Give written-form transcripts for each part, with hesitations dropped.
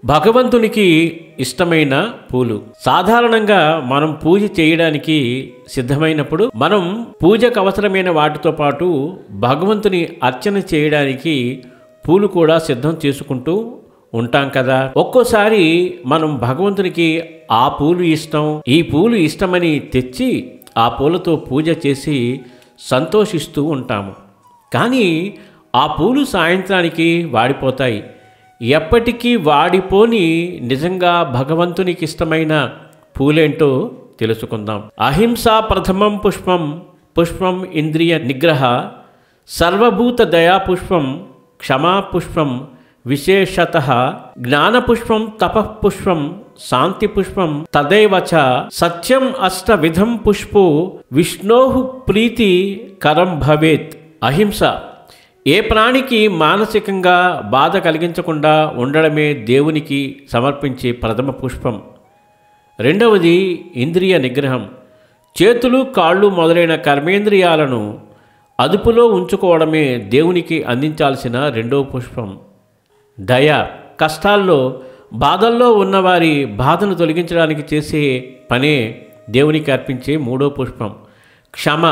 భగవంతునికి ఇష్టమైన పూలు. సాధారణంగా మనం పూజ చేయడానికి సిద్ధమైనప్పుడు మనం పూజకు అవసరమైన వాటితో పాటు భగవంతుని అర్చన చేయడానికి పూలు కూడా సిద్ధం చేసుకుంటూ ఉంటాం కదా. ఒక్కోసారి మనం భగవంతునికి ఆ పూలు ఇష్టం, ఈ పూలు ఇష్టమని తెచ్చి ఆ పూలతో పూజ చేసి సంతోషిస్తూ ఉంటాము. కానీ ఆ పూలు సాయంత్రానికి వాడిపోతాయి. ఎప్పటికీ వాడిపోని నిజంగా భగవంతునికి ఇష్టమైన పూలేంటో తెలుసుకుందాం. అహింసా ప్రథమం పుష్పం, పుష్పం ఇంద్రియ నిగ్రహ, సర్వభూత దయా పుష్పం, క్షమా పుష్పం విశేషతః, జ్ఞానపుష్పం తపఃపుష్పం, శాంతి పుష్పం తదైవచ, సత్యం అష్టవిధం పుష్పో విష్ణోః ప్రీతి కరం భవేత్. అహింస, ఏ ప్రాణికి మానసికంగా బాధ కలిగించకుండా ఉండడమే దేవునికి సమర్పించే ప్రథమ పుష్పం. రెండవది ఇంద్రియ నిగ్రహం, చేతులు కాళ్ళు మొదలైన కర్మేంద్రియాలను అదుపులో ఉంచుకోవడమే దేవునికి అందించాల్సిన రెండవ పుష్పం. దయ, కష్టాల్లో బాధల్లో ఉన్నవారి బాధను తొలగించడానికి చేసే పనే దేవునికి అర్పించే మూడో పుష్పం. క్షమ,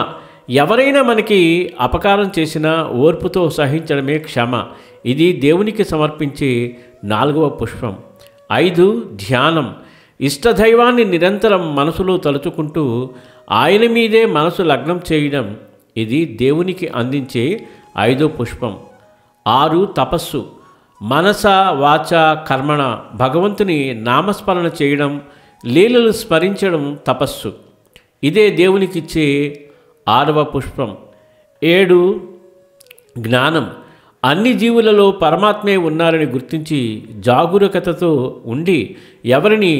ఎవరైనా మనకి అపకారం చేసినా ఓర్పుతో సహించడమే క్షమ. ఇది దేవునికి సమర్పించే నాలుగవ పుష్పం. 5 ధ్యానం, ఇష్టదైవాన్ని నిరంతరం మనసులో తలుచుకుంటూ ఆయన మీదే మనసు లగ్నం చేయడం, ఇది దేవునికి అందించే 5వ పుష్పం. 6 తపస్సు, మనస వాచ కర్మణ భగవంతుని నామస్మరణ చేయడం, లీలలు స్మరించడం తపస్సు. ఇదే దేవునికిచ్చే 6వ పుష్పం. 7 జ్ఞానం, అన్ని జీవులలో పరమాత్మే ఉన్నారని గుర్తించి జాగరూకతతో ఉండి ఎవరిని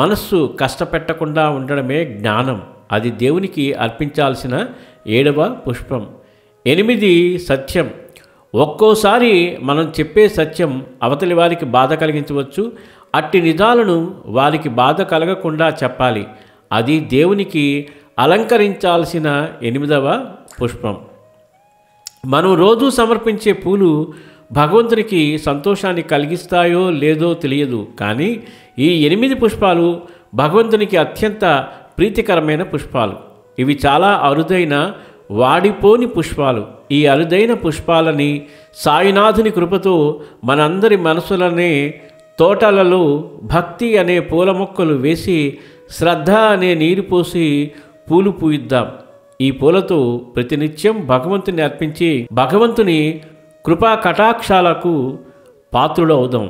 మనస్సు కష్టపెట్టకుండా ఉండడమే జ్ఞానం. అది దేవునికి అర్పించాల్సిన 7వ పుష్పం. 8 సత్యం, ఒక్కోసారి మనం చెప్పే సత్యం అవతలి వారికి బాధ కలిగించవచ్చు. అట్టి నిజాలను వారికి బాధ కలగకుండా చెప్పాలి. అది దేవునికి అలంకరించాల్సిన 8వ పుష్పం. మనం రోజు సమర్పించే పూలు భగవంతునికి సంతోషాన్ని కలిగిస్తాయో లేదో తెలియదు. కానీ ఈ 8 పుష్పాలు భగవంతునికి అత్యంత ప్రీతికరమైన పుష్పాలు. ఇవి చాలా అరుదైన వాడిపోని పుష్పాలు. ఈ అరుదైన పుష్పాలని సాయినాథుని కృపతో మనందరి మనసులనే తోటలలో భక్తి అనే పూల మొక్కలు వేసి శ్రద్ధ అనే నీరు పోసి పూలు పూయిద్దాం. ఈ పూలతో ప్రతినిత్యం భగవంతుని అర్పించి భగవంతుని కృపా కటాక్షాలకు పాత్రులు అవుదాం.